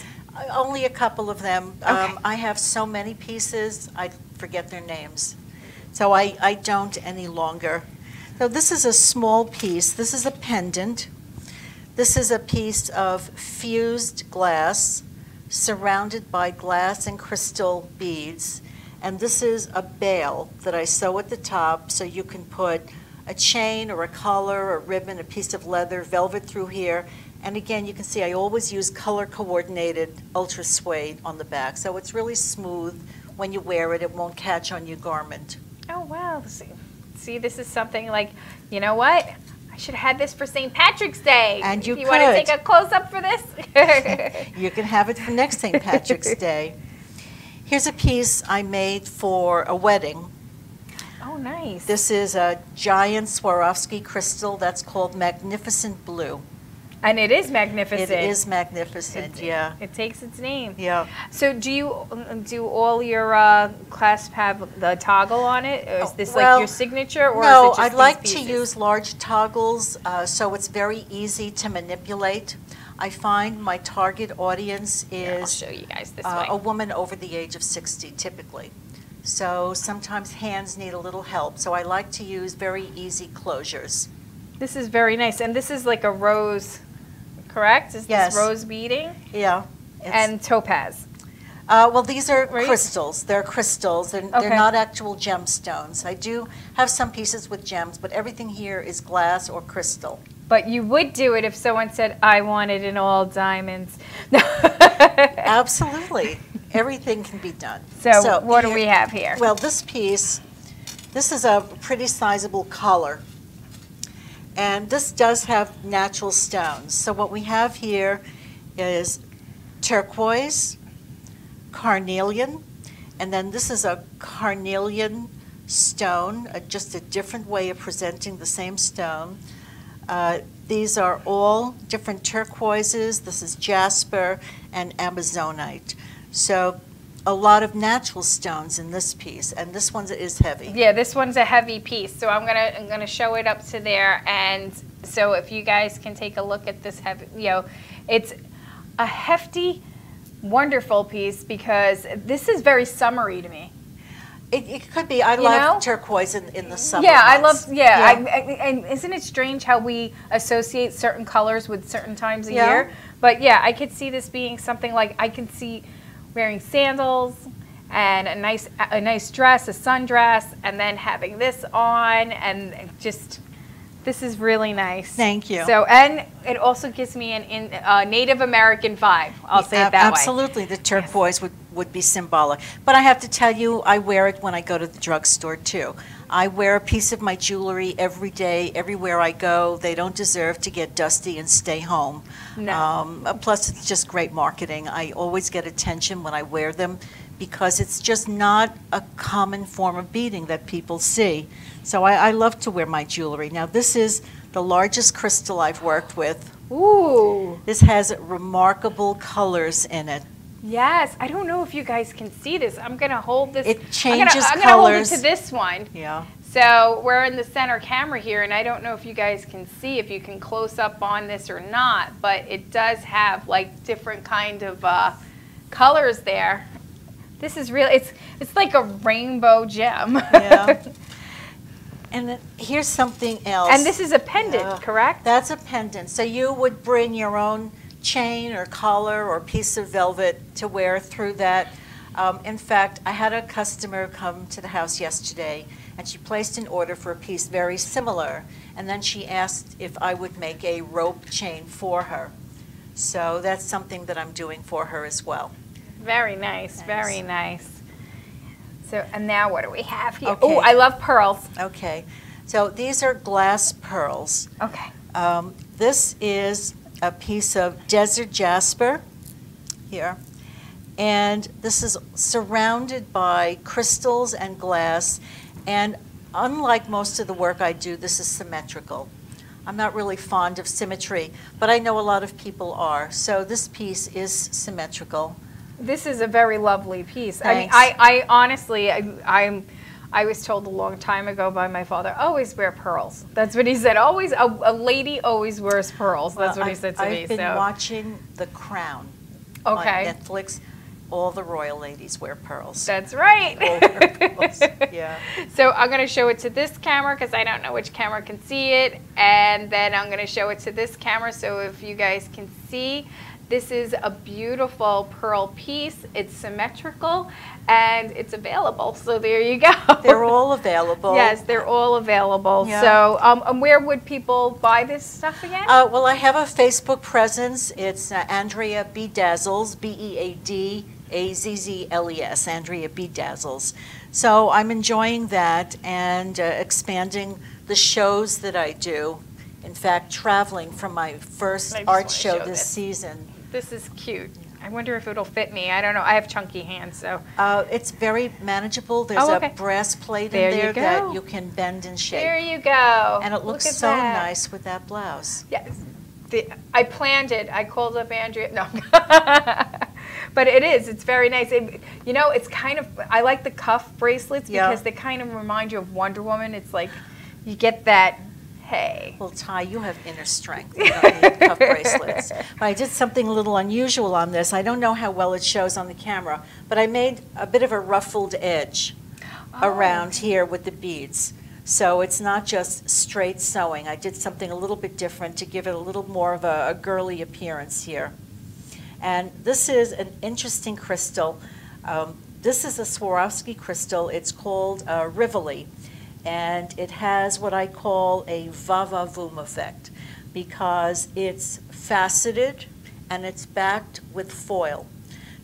Only a couple of them. Okay. I have so many pieces, I forget their names. So I don't any longer. So this is a small piece. This is a pendant. This is a piece of fused glass surrounded by glass and crystal beads. And this is a bail that I sew at the top, so you can put a chain or a collar, a ribbon, a piece of leather, velvet through here. And again, you can see I always use color coordinated ultra suede on the back. So it's really smooth when you wear it. It won't catch on your garment. Oh, wow. See, this is something like, you know what? I should have had this for St. Patrick's Day. And you want to could. take a close-up for this? You can have it for next St. Patrick's Day. Here's a piece I made for a wedding. Oh, nice. This is a giant Swarovski crystal that's called Magnificent Blue. And it is magnificent. It is magnificent, yeah. It takes its name. Yeah. So do all your clasps have the toggle on it? Or is this like your signature? Or No, is it just I'd like these to pieces? use large toggles so it's very easy to manipulate. I find my target audience Here, I'll is show you guys this way. a woman over the age of 60, typically. So sometimes hands need a little help. So I like to use very easy closures. This is very nice. And this is like a rose, correct? Is Yes. this rose beading? Yeah. And topaz. Well, these are Right? crystals. They're crystals. They're Okay. not actual gemstones. I do have some pieces with gems, but everything here is glass or crystal. But you would do it if someone said, I want it in all diamonds. Absolutely. Everything can be done. So what do here- we have here? Well, this piece, this is a pretty sizable collar. And this does have natural stones. So what we have here is turquoise, carnelian, and then this is a carnelian stone, just a different way of presenting the same stone. These are all different turquoises. This is jasper and amazonite. So a lot of natural stones in this piece, and this one is heavy. Yeah, this one's a heavy piece, so I'm gonna show it up to there, and so if you guys can take a look at this heavy, it's a hefty, wonderful piece because this is very summery to me. It could be. I You love know? turquoise in the summer Yeah, I months. love. Yeah, and isn't it strange how we associate certain colors with certain times of Yeah. year? But yeah, I could see this being something like I can see wearing sandals and a nice dress, a sundress, and then having this on, and just this is really nice. Thank you. So, and it also gives me a Native American vibe. I'll say it that way. Absolutely, the turquoise would be symbolic. But I have to tell you, I wear it when I go to the drugstore too. I wear a piece of my jewelry every day, everywhere I go. They don't deserve to get dusty and stay home. No. Plus, it's just great marketing. I always get attention when I wear them because it's just not a common form of beading that people see. So I love to wear my jewelry. Now, this is the largest crystal I've worked with. Ooh. This has remarkable colors in it. Yes, I don't know if you guys can see this. I'm gonna hold this. It changes I'm gonna hold it colors. to this one. Yeah. So we're in the center camera here, and I don't know if you guys can see, if you can close up on this or not, but it does have like different kind of colors there. This is really, it's like a rainbow gem. Yeah. And then here's something else. And this is a pendant, correct? That's a pendant. So you would bring your own chain or collar or piece of velvet to wear through that. In fact, I had a customer come to the house yesterday, and she placed an order for a piece very similar, and then she asked if I would make a rope chain for her. So that's something that I'm doing for her as well. Very nice, very nice. So, and now what do we have here? Okay. Oh, I love pearls. Okay, so these are glass pearls. Okay. This is a piece of desert jasper here, and this is surrounded by crystals and glass, and unlike most of the work I do, this is symmetrical. I'm not really fond of symmetry, but I know a lot of people are, so this piece is symmetrical. This is a very lovely piece. Thanks. I mean, I honestly, I was told a long time ago by my father, always wear pearls. That's what he said. Always, a lady always wears pearls. That's what he said to me. I've been watching The Crown on Netflix. All the royal ladies wear pearls. That's right. All wear pearls. Yeah. So I'm going to show it to this camera because I don't know which camera can see it. And then I'm going to show it to this camera so if you guys can see. This is a beautiful pearl piece. It's symmetrical and it's available. So there you go. They're all available. Yes, they're all available. Yeah. So where would people buy this stuff again? Well, I have a Facebook presence. It's AndreaBeadazzles, BeAddazles, AndreaBeadazzles. So I'm enjoying that and expanding the shows that I do. In fact, traveling from my first art show this season. This is cute. I wonder if it'll fit me. I don't know. I have chunky hands, so. It's very manageable. There's a brass plate in there that you can bend and shape. There you go. And it looks so nice with that blouse. Yes. I planned it. I called up Andrea. No. But it is. It's very nice. You know, it's kind of, I like the cuff bracelets because they kind of remind you of Wonder Woman. It's like you get that. Hey. Well, Ty, you have inner strength. You don't need cuff bracelets. But I did something a little unusual on this. I don't know how well it shows on the camera, but I made a bit of a ruffled edge around here with the beads. So it's not just straight sewing. I did something a little bit different to give it a little more of a girly appearance here. And this is an interesting crystal. This is a Swarovski crystal. It's called Rivoli. And it has what I call a va-va-voom effect because it's faceted and it's backed with foil.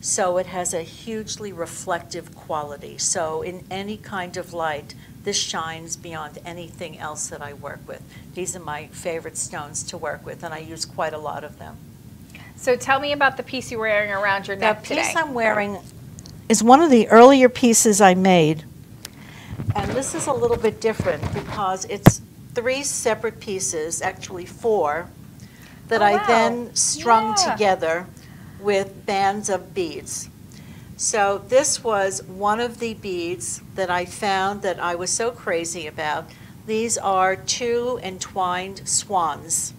So it has a hugely reflective quality. So in any kind of light, this shines beyond anything else that I work with. These are my favorite stones to work with, and I use quite a lot of them. So tell me about the piece you're wearing around your neck today. The piece I'm wearing is one of the earlier pieces I made. And this is a little bit different because it's 3 separate pieces, actually 4, that I then strung together with bands of beads. So this was one of the beads that I found that I was so crazy about. These are 2 entwined swans,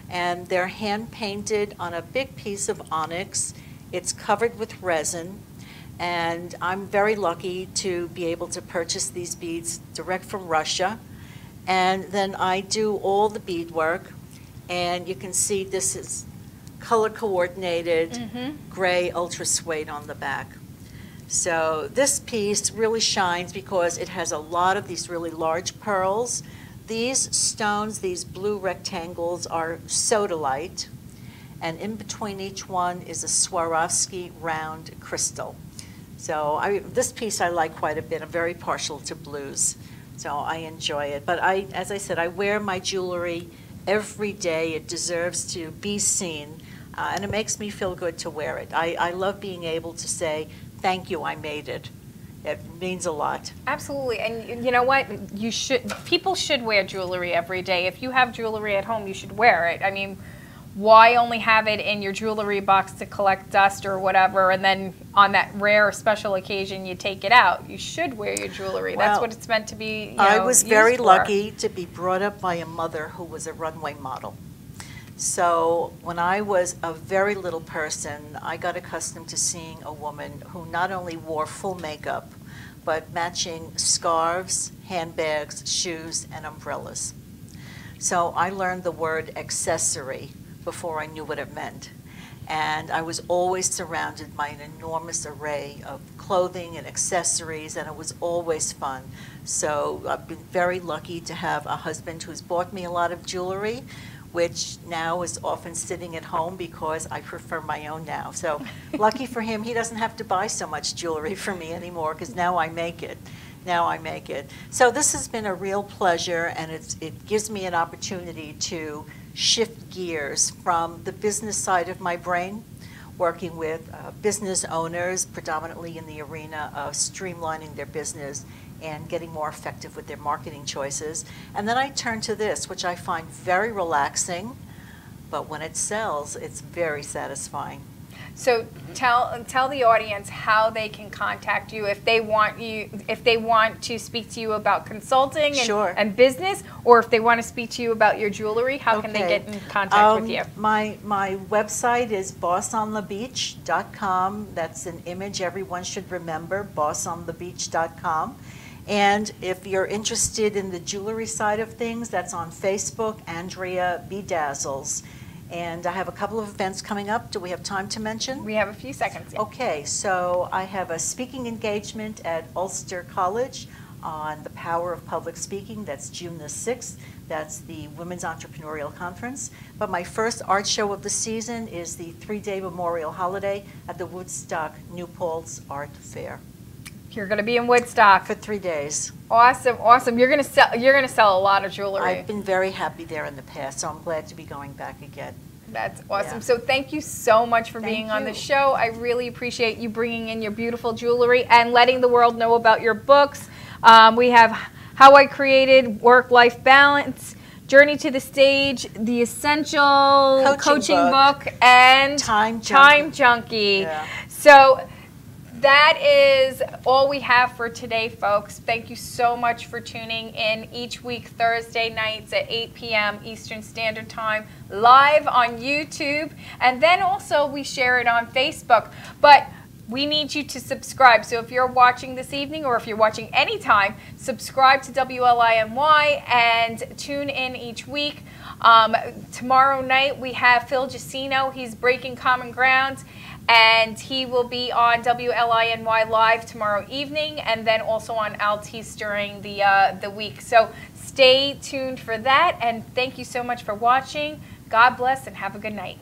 and they're hand painted on a big piece of onyx. It's covered with resin. And I'm very lucky to be able to purchase these beads direct from Russia. And then I do all the beadwork. And you can see this is color coordinated, gray ultra suede on the back. So this piece really shines because it has a lot of these really large pearls. These stones, these blue rectangles, are sodalite. And in between each one is a Swarovski round crystal. So this piece I like quite a bit. I'm very partial to blues, so I enjoy it. But as I said, I wear my jewelry every day. It deserves to be seen, and it makes me feel good to wear it. I love being able to say, thank you, I made it. It means a lot. Absolutely, and you know what? People should wear jewelry every day. If you have jewelry at home, you should wear it. I mean, why only have it in your jewelry box to collect dust or whatever, and then on that rare or special occasion you take it out? You should wear your jewelry. That's Well, what it's meant to be. I was very used for. lucky to be brought up by a mother who was a runway model. So when I was a very little person, I got accustomed to seeing a woman who not only wore full makeup, but matching scarves, handbags, shoes, and umbrellas. So I learned the word accessory before I knew what it meant. And I was always surrounded by an enormous array of clothing and accessories, and it was always fun. So I've been very lucky to have a husband who's bought me a lot of jewelry, which now is often sitting at home because I prefer my own now. So lucky for him, he doesn't have to buy so much jewelry for me anymore because now I make it. Now I make it. So this has been a real pleasure, and it gives me an opportunity to shift gears from the business side of my brain, working with business owners, predominantly in the arena of streamlining their business and getting more effective with their marketing choices. And then I turn to this, which I find very relaxing, but when it sells, it's very satisfying. So tell the audience how they can contact you if they want to speak to you about consulting and business, or if they want to speak to you about your jewelry. How can they get in contact with you? My website is bossonthebeach.com. That's an image everyone should remember, bossonthebeach.com. And if you're interested in the jewelry side of things, that's on Facebook, AndreaBeadazzles. And I have a couple of events coming up. Do we have time to mention? We have a few seconds. Yeah. Okay, so I have a speaking engagement at Ulster College on the power of public speaking. That's June the 6th. That's the Women's Entrepreneurial Conference. But my first art show of the season is the 3-day Memorial Holiday at the Woodstock New Paltz Art Fair. You're going to be in Woodstock for 3 days. Awesome, awesome. You're going to sell a lot of jewelry. I've been very happy there in the past, so I'm glad to be going back again. That's awesome. Yeah. So thank you so much for being on the show. I really appreciate you bringing in your beautiful jewelry and letting the world know about your books. We have How I Created Work-Life Balance, Journey to the Stage, The Essential Coaching Book, and Time Junkie. Yeah. So that is all we have for today, folks. Thank you so much for tuning in each week, Thursday nights at 8 p.m. Eastern Standard Time, live on YouTube. And then also we share it on Facebook. But we need you to subscribe. So if you're watching this evening, or if you're watching anytime, subscribe to WLINY and tune in each week. Tomorrow night we have Phil Giacino. He's Breaking Common Ground. And he will be on WLINY Live tomorrow evening, and then also on Altice during the week. So stay tuned for that, and thank you so much for watching. God bless, and have a good night.